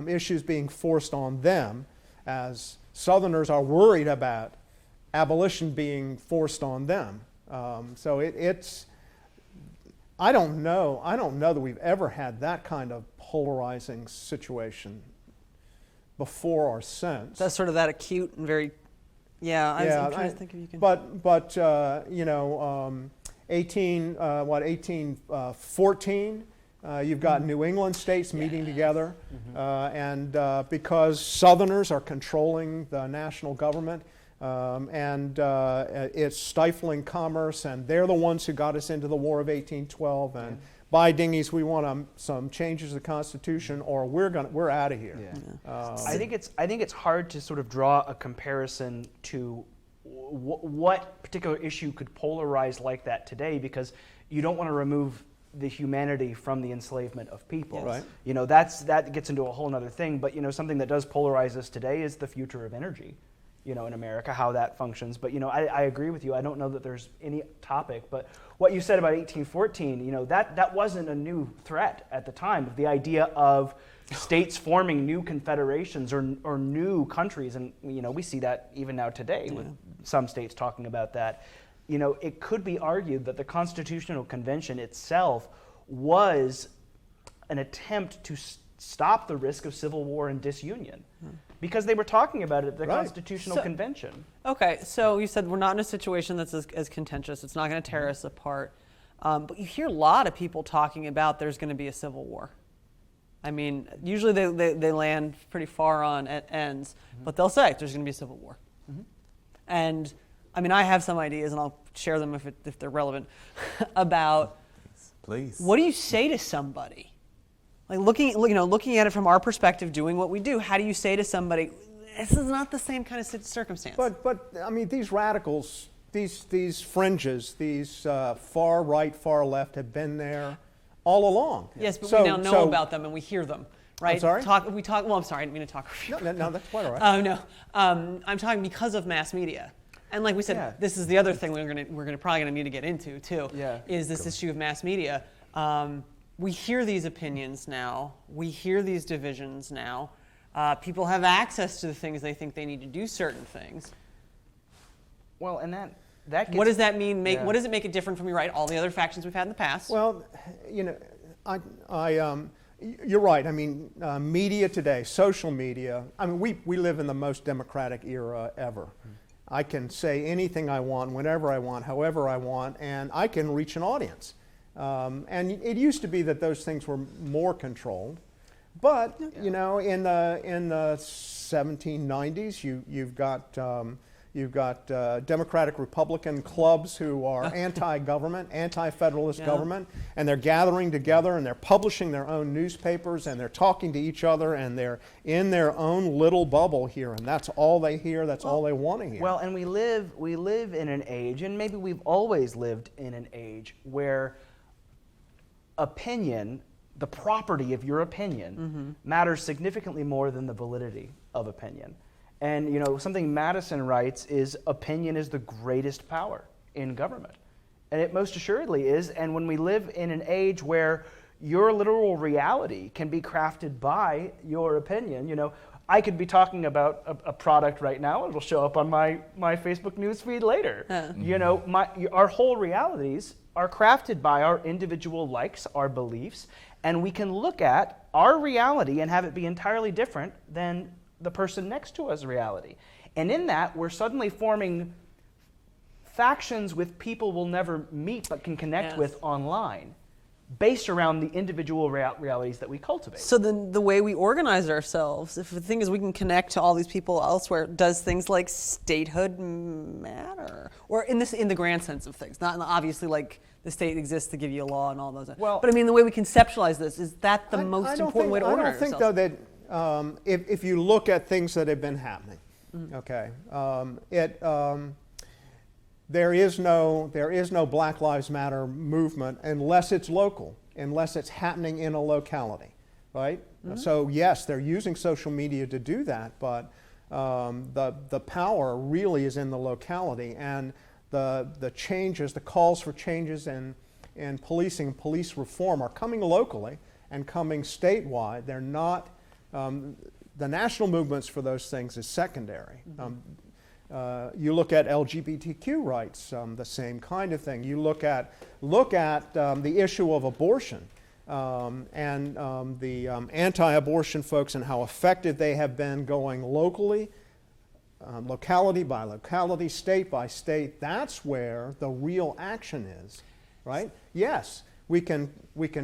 Speaker 4: issues being forced on them as Southerners are worried about abolition being forced on them. I don't know that we've ever had that kind of polarizing situation before or since.
Speaker 2: That's sort of that acute and very, I'm trying to think if you can.
Speaker 4: But 1814, you've got New England states meeting together, and because Southerners are controlling the national government, and it's stifling commerce, and they're the ones who got us into the War of 1812, and by dingies, we want some changes to the Constitution, or we're out of here.
Speaker 3: I think it's hard to sort of draw a comparison to what particular issue could polarize like that today, because you don't want to remove the humanity from the enslavement of people.
Speaker 2: Yes.
Speaker 4: Right.
Speaker 3: You know, that gets into a whole other thing. But you know, something that does polarize us today is the future of energy. You know, in America, how that functions. But you know, I agree with you. I don't know that there's any topic. But what you said about 1814, you know, that wasn't a new threat at the time. The idea of states forming new confederations or new countries, and you know, we see that even now today with some states talking about that. You know, it could be argued that the Constitutional Convention itself was an attempt to stop the risk of civil war and disunion, because they were talking about it at the Constitutional Convention.
Speaker 2: Okay, so you said we're not in a situation that's as contentious. It's not going to tear us apart. But you hear a lot of people talking about there's going to be a civil war. I mean, usually they land pretty far on at ends, but they'll say there's going to be a civil war. And I mean, I have some ideas, and I'll share them if they're relevant, about
Speaker 1: Please.
Speaker 2: What do you say to somebody? Like looking at it from our perspective, doing what we do, how do you say to somebody, this is not the same kind of circumstance?
Speaker 4: But I mean, these radicals, these fringes, these far right, far left have been there all along.
Speaker 2: Yes, but we now know about them and we hear them, right?
Speaker 4: I'm sorry?
Speaker 2: Well, I'm sorry, I didn't mean to talk over you.
Speaker 4: No, that's quite all right.
Speaker 2: No, I'm talking because of mass media. And like we said, this is the other thing we're probably gonna need to get into too. Is this issue of mass media? We hear these opinions now. We hear these divisions now. People have access to the things they think they need to do certain things.
Speaker 3: Well, and that gets,
Speaker 2: what does that mean? What does it make it different from all the other factions we've had in the past?
Speaker 4: Well, you know, you're right. I mean, media today, social media. I mean, we live in the most democratic era ever. I can say anything I want, whenever I want, however I want, and I can reach an audience. And it used to be that those things were more controlled. But, you know, in the 1790s, you've got Democratic Republican clubs who are anti-government, anti-Federalist government, and they're gathering together and they're publishing their own newspapers and they're talking to each other and they're in their own little bubble here, and that's all they hear, that's all they want to hear.
Speaker 3: Well, and we live in an age, and maybe we've always lived in an age where opinion, the property of your opinion, matters significantly more than the validity of opinion. And, you know, something Madison writes is opinion is the greatest power in government. And it most assuredly is. And when we live in an age where your literal reality can be crafted by your opinion, you know, I could be talking about a product right now, and it'll show up on my Facebook newsfeed later. You know, our whole realities are crafted by our individual likes, our beliefs, and we can look at our reality and have it be entirely different than the person next to us' reality. And in that, we're suddenly forming factions with people we'll never meet but can connect with online, based around the individual realities that we cultivate.
Speaker 2: So then the way we organize ourselves, if the thing is we can connect to all these people elsewhere, does things like statehood matter? Or in the grand sense of things, not obviously like the state exists to give you a law and all those.
Speaker 3: Well,
Speaker 2: but I mean the way we conceptualize this, is that the most important way to organize
Speaker 4: ourselves? I don't think, though, that if you look at things that have been happening, okay, there is no Black Lives Matter movement unless it's local, unless it's happening in a locality, right? So yes, they're using social media to do that, but the power really is in the locality, and the changes, the calls for changes in policing and police reform are coming locally and coming statewide. They're not, the national movements for those things is secondary. You look at LGBTQ rights, the same kind of thing. You look at the issue of abortion and the anti-abortion folks and how effective they have been going locally, locality by locality, state by state. That's where the real action is, right? Yes, we can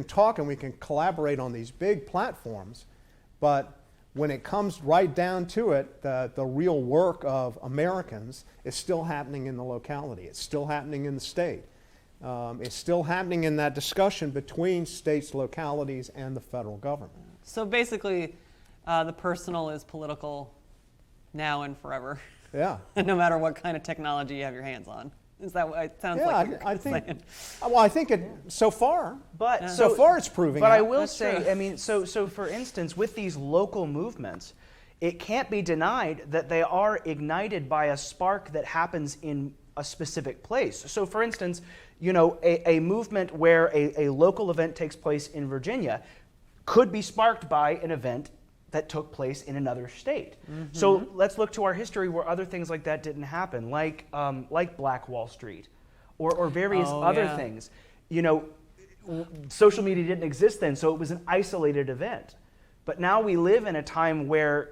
Speaker 4: talk and we can collaborate on these big platforms, but when it comes right down to it, the real work of Americans is still happening in the locality. It's still happening in the state. It's still happening in that discussion between states, localities, and the federal government.
Speaker 2: So basically, the personal is political now and forever.
Speaker 4: Yeah.
Speaker 2: No matter what kind of technology you have your hands on. Is that what it sounds like?
Speaker 4: Yeah, I think. Well, I think it so far.
Speaker 3: But
Speaker 4: so far it's proving.
Speaker 3: But
Speaker 4: out.
Speaker 3: I will
Speaker 2: That's
Speaker 3: say,
Speaker 2: true.
Speaker 3: I mean, so for instance, with these local movements, it can't be denied that they are ignited by a spark that happens in a specific place. So, for instance, you know, a movement where a local event takes place in Virginia could be sparked by an event that took place in another state. So let's look to our history where other things like that didn't happen, like Black Wall Street, or various other things. You know, social media didn't exist then, so it was an isolated event. But now we live in a time where,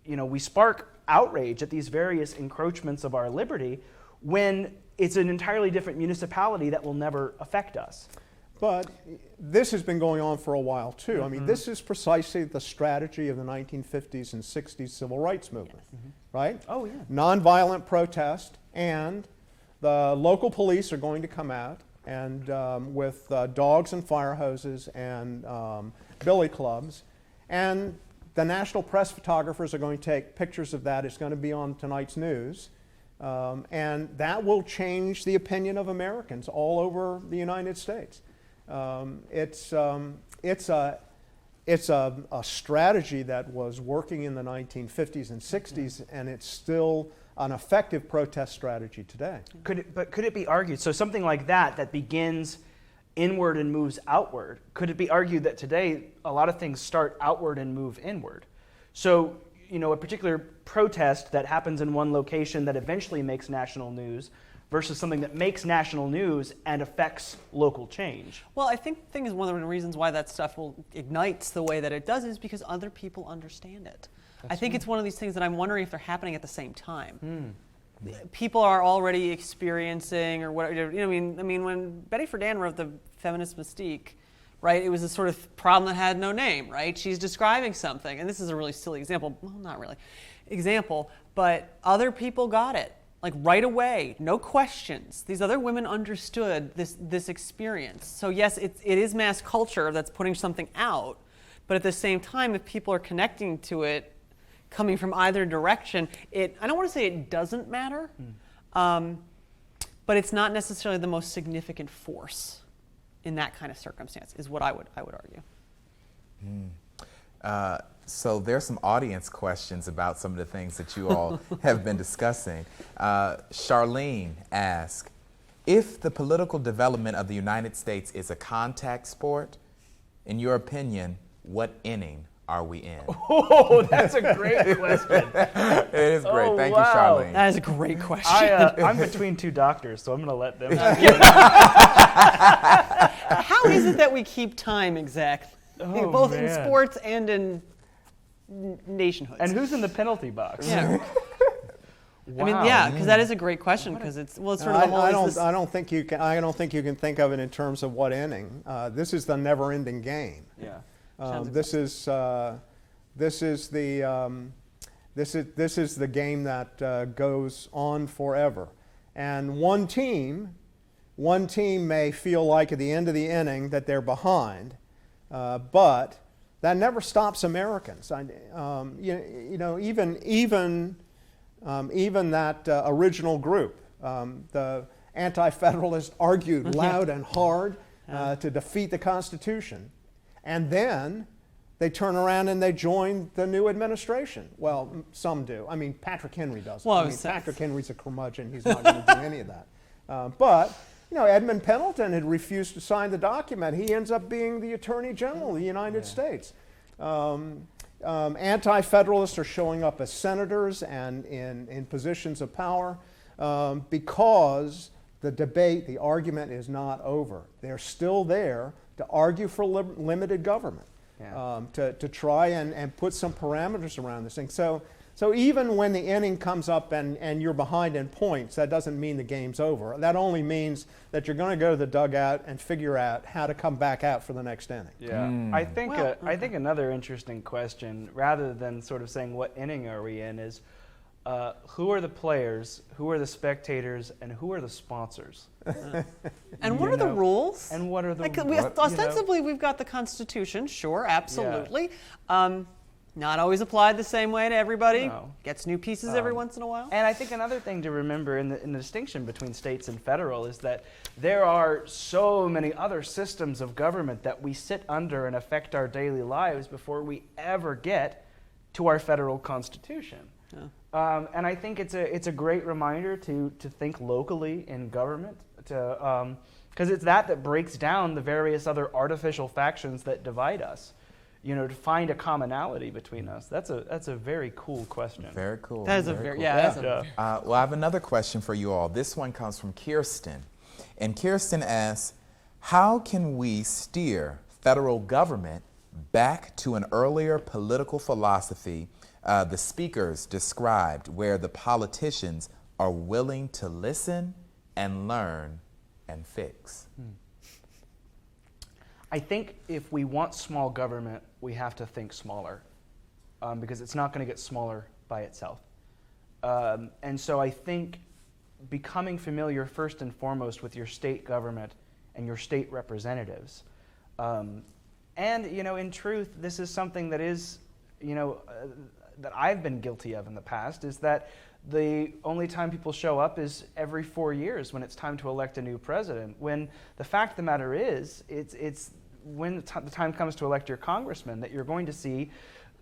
Speaker 3: you know, we spark outrage at these various encroachments of our liberty when it's an entirely different municipality that will never affect us.
Speaker 4: But this has been going on for a while too. I mean, this is precisely the strategy of the 1950s and 60s civil rights movement, right?
Speaker 3: Oh, yeah.
Speaker 4: Nonviolent protest, and the local police are going to come out and with dogs and fire hoses and billy clubs, and the national press photographers are going to take pictures of that. It's going to be on tonight's news. And that will change the opinion of Americans all over the United States. It's a strategy that was working in the 1950s and 60s, and it's still an effective protest strategy today.
Speaker 3: Could it be argued, so something like that begins inward and moves outward, could it be argued that today a lot of things start outward and move inward? So, you know, a particular protest that happens in one location that eventually makes national news versus something that makes national news and affects local change.
Speaker 2: Well, I think the thing is, one of the reasons why that stuff ignites the way that it does is because other people understand it. I think it's one of these things that I'm wondering if they're happening at the same time. people are already experiencing, or what, I mean, when Betty Friedan wrote The Feminist Mystique, right, it was a sort of problem that had no name, right? She's describing something, and this is a really silly example, well, not really, but other people got it, like right away, no questions. These other women understood this experience. So yes, it is mass culture that's putting something out, but at the same time, if people are connecting to it, coming from either direction, I don't want to say it doesn't matter, but it's not necessarily the most significant force in that kind of circumstance, is what I would argue.
Speaker 1: So there's some audience questions about some of the things that you all have been discussing. Charlene asked, if the political development of the United States is a contact sport, in your opinion, what inning are we in?
Speaker 3: Oh, that's a great question.
Speaker 1: It is great.
Speaker 3: Oh,
Speaker 1: Thank
Speaker 3: wow.
Speaker 1: you, Charlene.
Speaker 2: That is a great question.
Speaker 3: I'm between two doctors, so I'm going to let them.
Speaker 2: How is it that we keep time exactly?
Speaker 3: Oh,
Speaker 2: Both in
Speaker 3: man.
Speaker 2: sports and in nationhoods.
Speaker 3: And who's in the penalty box?
Speaker 2: Yeah.
Speaker 3: Wow.
Speaker 2: I mean, yeah, because that is a great question, because it's sort of the whole.
Speaker 4: I don't think you can think of it in terms of what inning. This is the never-ending game.
Speaker 3: Yeah.
Speaker 4: This is the game that goes on forever, and one team may feel like at the end of the inning that they're behind, but that never stops Americans. Even that original group, the AntiFederalists, argued loud and hard to defeat the Constitution. And then they turn around and they join the new administration. Well, some do. I mean, Patrick Henry doesn't.
Speaker 2: Well,
Speaker 4: Patrick Henry's a curmudgeon. He's not going to do any of that. But Edmund Pendleton had refused to sign the document. He ends up being the Attorney General of the United States. Anti-Federalists are showing up as senators and in positions of power because the argument is not over. They're still there to argue for limited government, to try and put some parameters around this thing. So even when the inning comes up and you're behind in points, that doesn't mean the game's over. That only means that you're going to go to the dugout and figure out how to come back out for the next inning.
Speaker 3: Yeah, I think another interesting question, rather than sort of saying what inning are we in, is who are the players, who are the spectators, and who are the sponsors?
Speaker 2: And what are the rules?
Speaker 3: And what are the
Speaker 2: ostensibly we've got the Constitution, sure, absolutely. Not always applied the same way to everybody.
Speaker 3: No.
Speaker 2: Gets new pieces every once in a while.
Speaker 3: And I think another thing to remember in the distinction between states and federal is that there are so many other systems of government that we sit under and affect our daily lives before we ever get to our federal Constitution. Yeah. And I think it's a great reminder to think locally in government, because it's that breaks down the various other artificial factions that divide us. To find a commonality between us. That's a very cool question.
Speaker 1: Very cool.
Speaker 2: That is
Speaker 1: very
Speaker 2: very
Speaker 1: cool.
Speaker 2: yeah.
Speaker 1: Well, I have another question for you all. This one comes from Kirsten. And Kirsten asks, how can we steer federal government back to an earlier political philosophy the speakers described, where the politicians are willing to listen and learn and fix?
Speaker 3: I think if we want small government, we have to think smaller, because it's not going to get smaller by itself. And so I think becoming familiar first and foremost with your state government and your state representatives. And, in truth, this is something that is, that I've been guilty of in the past, is that the only time people show up is every 4 years when it's time to elect a new president, when the fact of the matter is, it's when the time comes to elect your congressman that you're going to see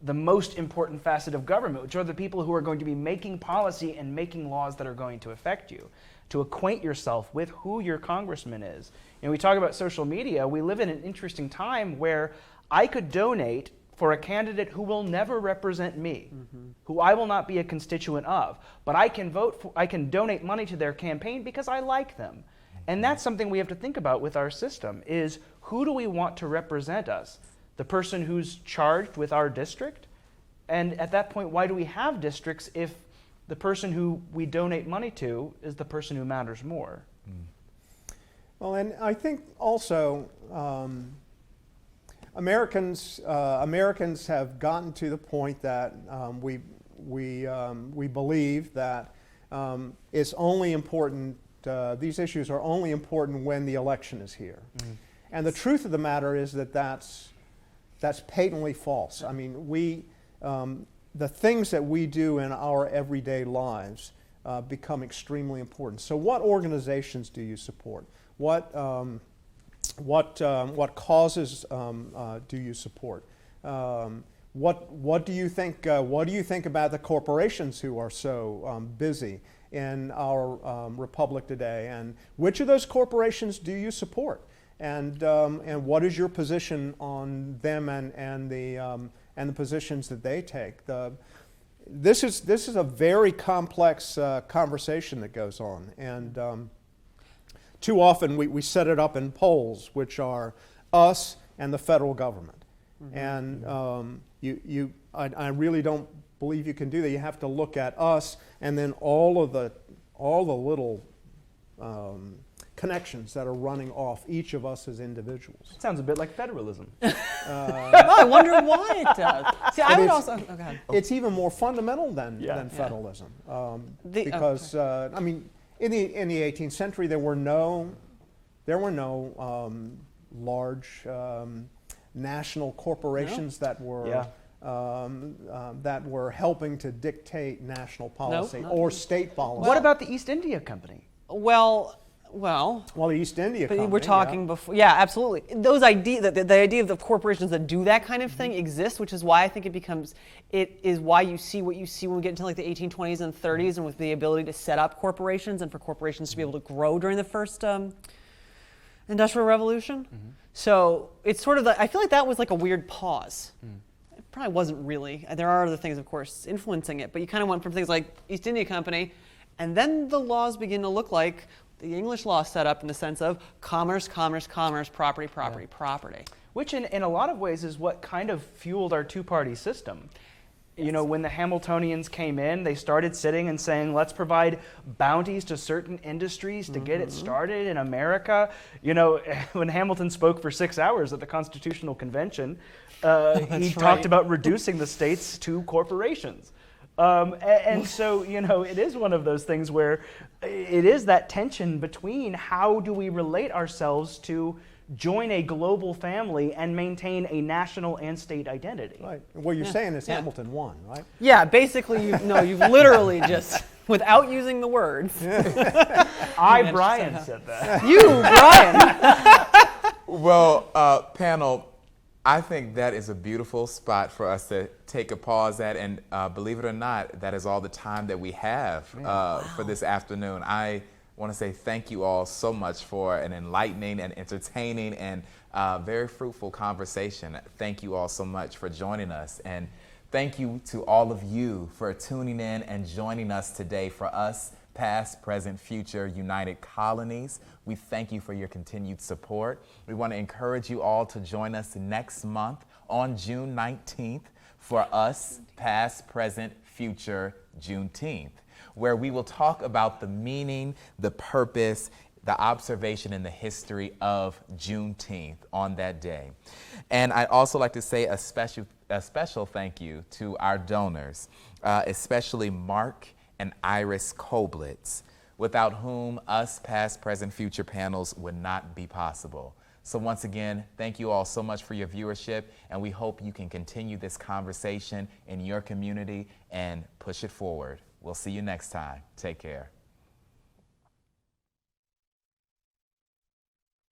Speaker 3: the most important facet of government, which are the people who are going to be making policy and making laws that are going to affect you. To acquaint yourself with who your congressman is. We talk about social media. We live in an interesting time where I could donate for a candidate who will never represent me, who I will not be a constituent of, but I can donate money to their campaign because I like them. And that's something we have to think about with our system, is who do we want to represent us? The person who's charged with our district? And at that point, why do we have districts if the person who we donate money to is the person who matters more.
Speaker 4: Well, and I think also Americans have gotten to the point that we believe that it's only important. These issues are only important when the election is here, and the truth of the matter is that that's patently false. I mean, the things that we do in our everyday lives become extremely important. So, what organizations do you support? What causes do you support? What do you think? What do you think about the corporations who are so busy in our republic today? And which of those corporations do you support? And what is your position on them and the positions that they take? This is a very complex conversation that goes on, and too often we set it up in poles, which are us and the federal government. And I really don't believe you can do that. You have to look at us and then all the little connections that are running off each of us as individuals.
Speaker 3: Sounds a bit like federalism.
Speaker 2: No, I wonder why it does. See, I would also. Oh, go ahead.
Speaker 4: It's even more fundamental than federalism, because I mean, in the 18th century there were no large national corporations that were helping to dictate national policy or state policy.
Speaker 3: What about the East India Company?
Speaker 2: Well,
Speaker 4: the East India Company.
Speaker 2: we're talking before. Yeah, absolutely. Those idea, the idea of the corporations that do that kind of thing exists, which is why I think it is why you see what you see when we get into like the 1820s and 30s, and with the ability to set up corporations and for corporations to be able to grow during the first Industrial Revolution. So it's sort of I feel like that was like a weird pause. It probably wasn't really. There are other things, of course, influencing it, but you kind of went from things like East India Company, and then the laws begin to look like the English law set up in the sense of commerce, commerce, commerce, property, property, property.
Speaker 3: Which in a lot of ways is what kind of fueled our two-party system. You know, when the Hamiltonians came in, they started sitting and saying, let's provide bounties to certain industries to get it started in America. You know, when Hamilton spoke for 6 hours at the Constitutional Convention, he talked about reducing the states to corporations. And so, you know, it is one of those things where it is that tension between how do we relate ourselves to join a global family and maintain a national and state identity.
Speaker 4: Right. What you're saying is Hamilton won, right?
Speaker 2: Yeah, basically, you've literally just, without using the words.
Speaker 3: Bryan said that.
Speaker 2: You, Bryan.
Speaker 1: Well, panel, I think that is a beautiful spot for us to take a pause at, and believe it or not, that is all the time that we have for this afternoon. I want to say thank you all so much for an enlightening and entertaining and very fruitful conversation. Thank you all so much for joining us, and thank you to all of you for tuning in and joining us today for us, Past, Present, Future United Colonies. We thank you for your continued support. We want to encourage you all to join us next month on June 19th for us, Past, Present, Future Juneteenth, where we will talk about the meaning, the purpose, the observation, and the history of Juneteenth on that day. And I'd also like to say a special thank you to our donors, especially Mark and Iris Koblitz, without whom us Past, Present, Future panels would not be possible. So once again, thank you all so much for your viewership, and we hope you can continue this conversation in your community and push it forward. We'll see you next time. Take care.